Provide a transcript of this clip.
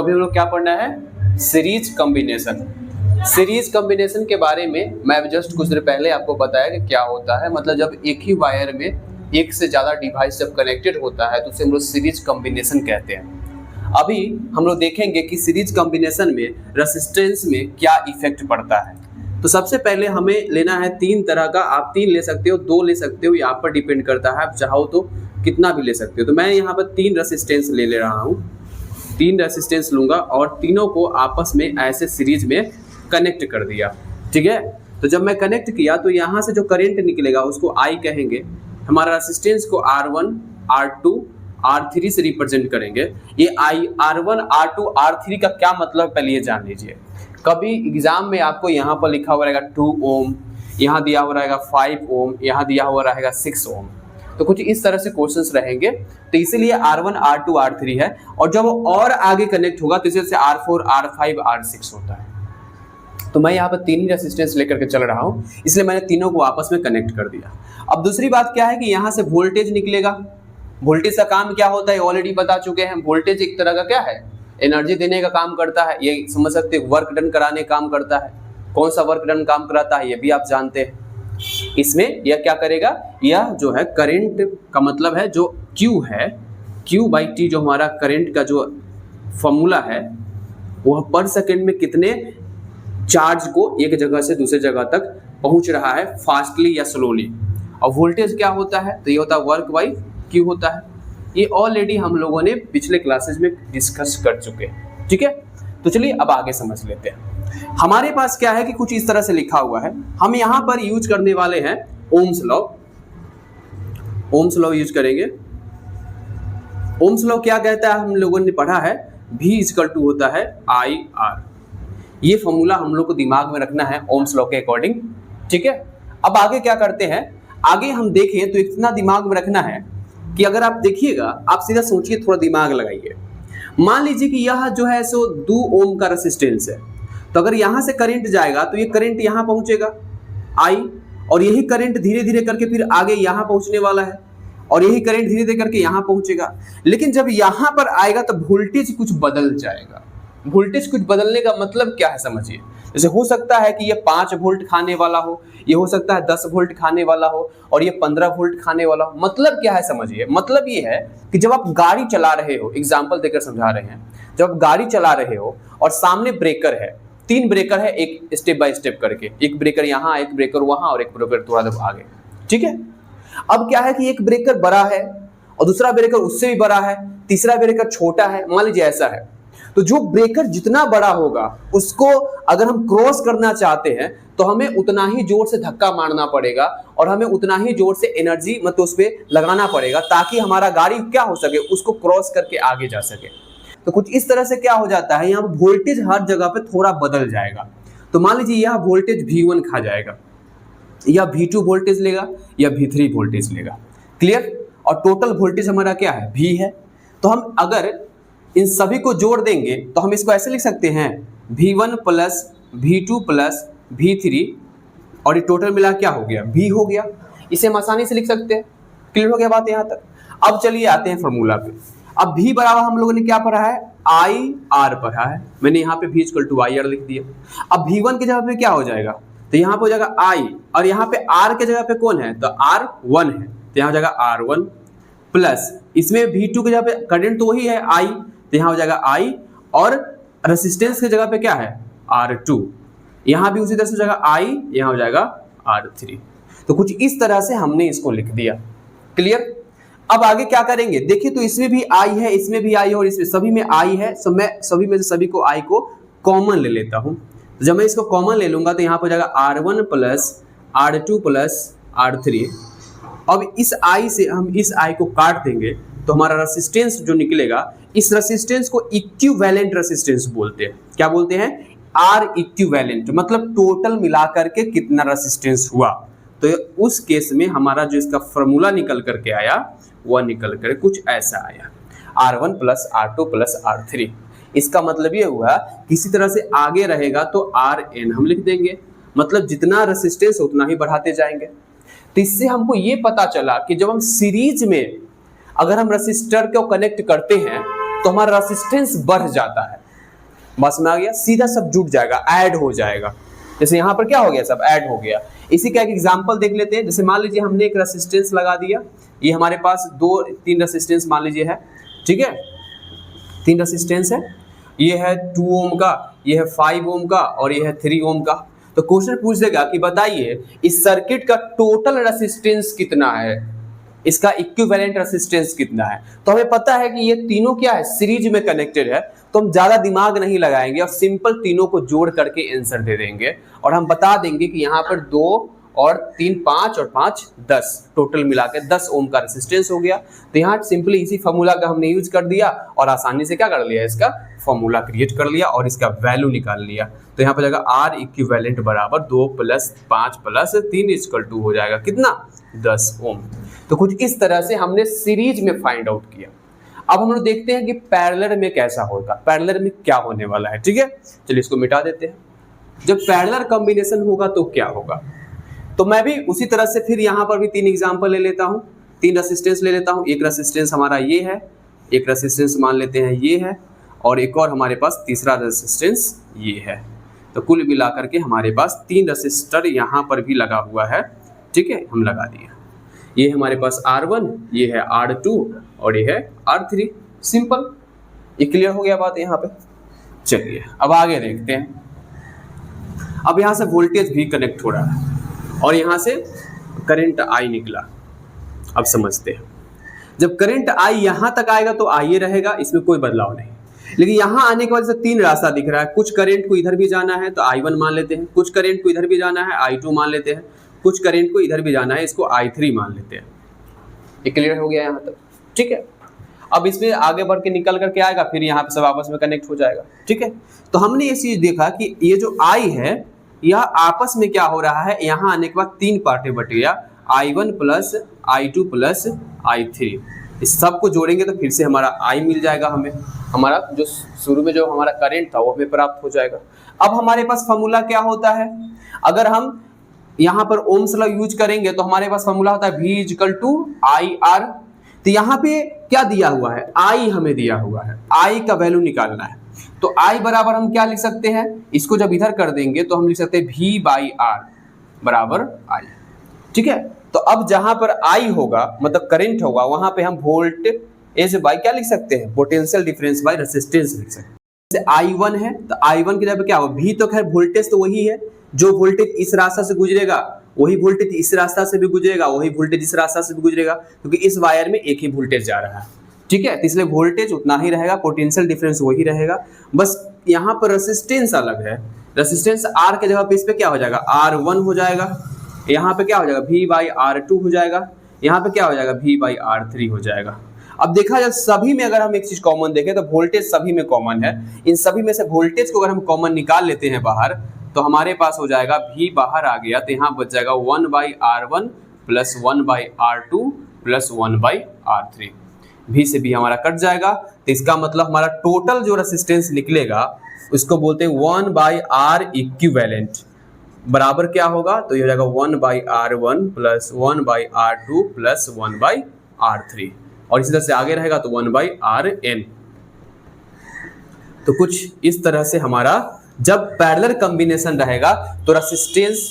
अभी हम लोग क्या पढ़ना है, सीरीज कॉम्बिनेशन। सीरीज कॉम्बिनेशन के बारे में मैं जस्ट कुछ देर पहले आपको बताया कि क्या होता है। मतलब जब एक ही वायर में एक से ज़्यादा डिवाइस जब कनेक्टेड होता है तो उसे हम लोग सीरीज कॉम्बिनेशन कहते हैं। अभी हम लोग देखेंगे कि सीरीज कॉम्बिनेशन में रेसिस्टेंस में क्या इफेक्ट पड़ता है। तो सबसे पहले हमें लेना है 3 तरह का, आप 3 ले सकते हो, 2 ले सकते हो, ये आप पर डिपेंड करता है, आप चाहो तो कितना भी ले सकते हो। तो मैं यहाँ पर 3 रेसिस्टेंस ले रहा हूँ, 3 रेसिस्टेंस लूँगा और तीनों को आपस में ऐसे सीरीज में कनेक्ट कर दिया, ठीक है। तो जब मैं कनेक्ट किया तो यहाँ से जो करंट निकलेगा उसको I कहेंगे, हमारा रेसिस्टेंस को R1, R2, R3 से रिप्रेजेंट करेंगे। ये R1, R2, R3 का क्या मतलब पहले ये जान लीजिए। कभी एग्जाम में आपको यहाँ पर लिखा हुआ रहेगा 2 ओम, यहाँ दिया हुआ रहेगा 5 ओम, यहाँ दिया हुआ रहेगा 6 ओम, तो कुछ इस तरह से क्वेश्चंस रहेंगे। तो इसीलिए R1, R2, R3 है, और जब वो और आगे कनेक्ट होगा तो इसे R4, R5, R6 होता है। तो मैं यहाँ पर 3 ही रेसिस्टेंस लेकर के चल रहा हूँ, इसलिए मैंने तीनों को आपस में कनेक्ट कर दिया। अब दूसरी बात क्या है कि यहाँ से वोल्टेज निकलेगा। वोल्टेज का काम क्या होता है ऑलरेडी बता चुके हैं। वोल्टेज एक तरह का क्या है, एनर्जी देने का काम करता है, ये समझ सकते हैं, वर्क डन कराने का काम करता है। कौन सा वर्क डन काम कराता है ये भी आप जानते हैं। इसमें यह क्या करेगा, यह जो है करंट का मतलब है जो Q है, Q/T जो हमारा करंट का जो फॉर्मूला है, वह पर सेकेंड में कितने चार्ज को एक जगह से दूसरी जगह तक पहुंच रहा है, फास्टली या स्लोली। और वोल्टेज क्या होता है, तो ये होता है वर्क बाई Q होता है। ये ऑलरेडी हम लोगों ने पिछले क्लासेस में डिस्कस कर चुके हैं, ठीक है। तो चलिए अब आगे समझ लेते हैं। हमारे पास क्या है कि कुछ इस तरह से लिखा हुआ है, हम यहाँ पर यूज करने वाले हैं Ohm's law. Ohm's law use करेंगे। ओम्स लॉ क्या कहता है, हम लोगों ने पढ़ा है V = होता है IR। ये फॉर्मूला हम लोग को दिमाग में रखना है ओम्स लॉ के अकॉर्डिंग, ठीक है। अब आगे क्या करते हैं, आगे हम देखें तो इतना दिमाग में रखना है कि अगर आप देखिएगा, आप सीधा सोचिए, थोड़ा दिमाग लगाइए। मान लीजिए कि यह जो है सो 2 ओम का रेसिस्टेंस है, तो अगर यहाँ से करंट जाएगा तो ये करंट यहाँ पहुंचेगा I, और यही करंट धीरे धीरे करके फिर आगे यहाँ पहुंचने वाला है, और यही करंट धीरे धीरे करके यहाँ पहुंचेगा। लेकिन जब यहाँ पर आएगा तो वोल्टेज कुछ बदल जाएगा। वोल्टेज कुछ बदलने का मतलब क्या है समझिए। जैसे हो सकता है कि ये 5 वोल्ट खाने वाला हो, ये हो सकता है 10 वोल्ट खाने वाला हो, और ये 15 वोल्ट खाने वाला हो। मतलब क्या है समझिए, मतलब ये है कि जब आप गाड़ी चला रहे हो, एग्जांपल देकर समझा रहे हैं, जब आप गाड़ी चला रहे हो और सामने ब्रेकर है, 3 ब्रेकर है, एक स्टेप बाय स्टेप करके, एक ब्रेकर यहाँ, एक ब्रेकर वहां, और एक ब्रेकर थोड़ा देर आगे, ठीक है। अब क्या है कि एक ब्रेकर बड़ा है और दूसरा ब्रेकर उससे भी बड़ा है, तीसरा ब्रेकर छोटा है, मान लीजिए ऐसा है। तो जो ब्रेकर जितना बड़ा होगा उसको अगर हम क्रॉस करना चाहते हैं तो हमें उतना ही जोर से धक्का मारना पड़ेगा, और हमें उतना ही जोर से एनर्जी मतलब उस पर लगाना पड़ेगा, ताकि हमारा गाड़ी क्या हो सके, उसको क्रॉस करके आगे जा सके। तो कुछ इस तरह से क्या हो जाता है, यहाँ वोल्टेज हर जगह पे थोड़ा बदल जाएगा। तो मान लीजिए यह वोल्टेज V1 खा जाएगा, या V2 वोल्टेज लेगा, या V3 वोल्टेज लेगा, क्लियर। और टोटल वोल्टेज हमारा क्या है, V है। तो हम अगर इन सभी को जोड़ देंगे तो हम इसको ऐसे लिख सकते हैं, V1 + V2 + V3, और ये टोटल मिला क्या हो गया, V हो गया। इसे हम आसानी से लिख सकते हैं। क्लियर हो गया बात यहाँ तक। अब चलिए आते हैं फॉर्मूला पे। अब V बराबर हम लोगों ने क्या पढ़ा है, IR पढ़ा है। मैंने यहाँ पे V = IR लिख दिया। अब V1 की जगह पे क्या हो जाएगा, तो यहाँ पे हो जाएगा I, और यहाँ पे R के जगह पे कौन है, तो R1 है, तो यहाँ हो जाएगा R1 प्लस इसमें V2 की जगह पे करंट तो वही है I, तो यहाँ हो जाएगा I, और रेसिस्टेंस की जगह पे क्या है, R2, यहाँ भी उसी तरह से हो जाएगा I, यहाँ हो जाएगा R3। तो कुछ इस तरह से हमने इसको लिख दिया, क्लियर। अब आगे क्या करेंगे, देखिए तो इसमें भी I है, इसमें भी I है, और इसमें सभी में I है। तो मैं सभी में से सभी को I को कॉमन ले लेता हूँ। जब मैं इसको कॉमन ले लूंगा तो यहाँ पर हो जाएगा R1 + R2 + R3। अब इस I से हम इस I को काट देंगे तो हमारा रेसिस्टेंस जो निकलेगा, इस रेसिस्टेंस को इक्विवेलेंट रेसिस्टेंस बोलते हैं। क्या बोलते हैं, R इक्विवेलेंट, मतलब टोटल मिलाकर के कितना रेसिस्टेंस हुआ। तो उस केस में हमारा जो इसका फॉर्मूला निकल करके आया, वह निकल कर कुछ ऐसा आया, R1 + R2 + R3। इसका मतलब ये हुआ किसी तरह से आगे रहेगा तो Rn हम लिख देंगे, मतलब जितना रेसिस्टेंस उतना ही बढ़ाते जाएंगे। तो इससे हमको ये पता चला कि जब हम सीरीज में अगर हम रेसिस्टर को कनेक्ट करते हैं तो हमारा रेसिस्टेंस बढ़ जाता है। बस में आ गया, सीधा सब जुड़ जाएगा, ऐड हो जाएगा। जैसे यहाँ पर क्या हो गया, सब ऐड हो गया। इसी का एक एग्जांपल देख लेते हैं। जैसे मान लीजिए हमने एक रेसिस्टेंस लगा दिया, ये हमारे पास 2-3 रेसिस्टेंस मान लीजिए है, ठीक है, 3 रेसिस्टेंस है, ये है 2 ओम का, ये है 5 ओम का और ये है 3 ओम का। तो क्वेश्चन पूछ देगा कि बताइए इस सर्किट का टोटल रेसिस्टेंस कितना है, इसका इक्विवेलेंट रेसिस्टेंस कितना है। तो हमें पता है कि ये तीनों क्या है, सीरीज में कनेक्टेड है, तो हम ज्यादा दिमाग नहीं लगाएंगे और सिंपल तीनों को जोड़ करके आंसर दे देंगे और हम बता देंगे कि यहाँ पर 2 और 3 5 और 5 10, टोटल मिला के 10 ओम का रेसिस्टेंस हो गया। तो यहाँ सिंपली इसी फॉर्मूला का हमने यूज कर दिया और आसानी से क्या कर लिया, इसका फॉर्मूला क्रिएट कर लिया और इसका वैल्यू निकाल लिया। तो यहाँ पर जाएगा R इक्विवेलेंट बराबर 2 + 5 + 3 = हो जाएगा कितना, 10 ओम। तो कुछ इस तरह से हमने सीरीज में फाइंड आउट किया। अब हम लोग देखते हैं कि पैरेलल में कैसा होगा, पैरेलल में क्या होने वाला है, ठीक है। चलिए इसको मिटा देते हैं। जब पैरेलल कॉम्बिनेशन होगा तो क्या होगा, तो मैं भी उसी तरह से फिर यहाँ पर भी 3 एग्जांपल ले लेता हूँ, 3 रेसिस्टेंस ले लेता हूँ। एक रेसिस्टेंस हमारा ये है, एक रेसिस्टेंस मान लेते हैं ये है, और एक और हमारे पास तीसरा रेसिस्टेंस ये है। तो कुल मिलाकर के हमारे पास 3 रेसिस्टर यहाँ पर भी लगा हुआ है, ठीक है, हम लगा दिए। ये हमारे पास R1, ये है R2 और ये है R3। सिंपल, ये क्लियर हो गया बात यहाँ पे। चलिए अब आगे देखते हैं। अब यहाँ से वोल्टेज भी कनेक्ट हो रहा है और यहाँ से करंट I निकला। अब समझते हैं, जब करंट I यहाँ तक आएगा तो I ये रहेगा, इसमें कोई बदलाव नहीं। लेकिन यहाँ आने के बाद से 3 रास्ता दिख रहा है, कुछ करंट को इधर भी जाना है तो I1 मान लेते हैं, कुछ करंट को इधर भी जाना है I2 मान लेते हैं, कुछ करंट को इधर भी जाना है, इसको I3 मान लेते हैं। ये क्लियर हो गया यहाँ तक, ठीक है। अब इसमें आगे बढ़ के निकल करके आएगा, फिर यहाँ पे सब आपस में कनेक्ट हो जाएगा, ठीक है। तो हमने ये चीज देखा कि ये जो I है यह आपस में क्या हो रहा है, यहाँ आने के बाद 3 पार्टें बट गया, I1 + I2 + I3। इस सब को जोड़ेंगे तो फिर से हमारा I मिल जाएगा, हमें हमारा जो शुरू में जो हमारा करंट था वो हमें प्राप्त हो जाएगा। अब हमारे पास फॉर्मूला क्या होता है, अगर हम यहाँ पर ओम्स लॉ यूज करेंगे तो हमारे पास फॉर्मूला होता है V = IR। तो यहाँ पे क्या दिया हुआ है, I हमें दिया हुआ है, I का वैल्यू निकालना है। तो I बराबर हम क्या लिख सकते हैं, इसको जब इधर कर देंगे तो हम लिख सकते हैं V/R बराबर I, ठीक है। तो अब जहां पर I होगा मतलब करंट होगा, वहां पे हम वोल्टेज बाय क्या लिख सकते हैं, पोटेंशियल डिफरेंस बाय रेजिस्टेंस लिख सकते हैं। जैसे I1 है तो I1 की जगह क्या होगा, V तो खैर वोल्टेज तो वही है, जो वोल्टेज इस रास्ता से गुजरेगा वही वोल्टेज इस रास्ता से भी गुजरेगा, वही वोल्टेज इस रास्ता से भी गुजरेगा, क्योंकि इस वायर में एक ही वोल्टेज जा रहा है, ठीक है। तो इसलिए वोल्टेज उतना ही रहेगा, पोटेंशियल डिफरेंस वही रहेगा, बस यहाँ पर रेसिस्टेंस अलग है। रेसिस्टेंस R के जगह पे इस पे क्या हो जाएगा, R1 हो जाएगा, यहाँ पे क्या हो जाएगा V/R2 हो जाएगा, यहाँ पे क्या हो जाएगा V/R3 हो जाएगा। अब देखा जाए सभी में अगर हम एक चीज कॉमन देखें तो वोल्टेज सभी में कॉमन है। इन सभी में से वोल्टेज को अगर हम कॉमन निकाल लेते हैं बाहर तो हमारे पास हो जाएगा V बाहर आ गया तो यहाँ बच जाएगा 1/R1 + 1/R2 + 1/R3। V से भी हमारा कट जाएगा, तो इसका मतलब हमारा टोटल जो रेसिस्टेंस निकलेगा उसको बोलते हैं 1/R इक्विवेलेंट बराबर क्या होगा, तो ये हो जाएगा 1/R1 + 1/R2 + 1/R3 और इसी तरह से आगे रहेगा तो 1/Rn। तो कुछ इस तरह से हमारा जब पैरेलल कॉम्बिनेशन रहेगा तो रेसिस्टेंस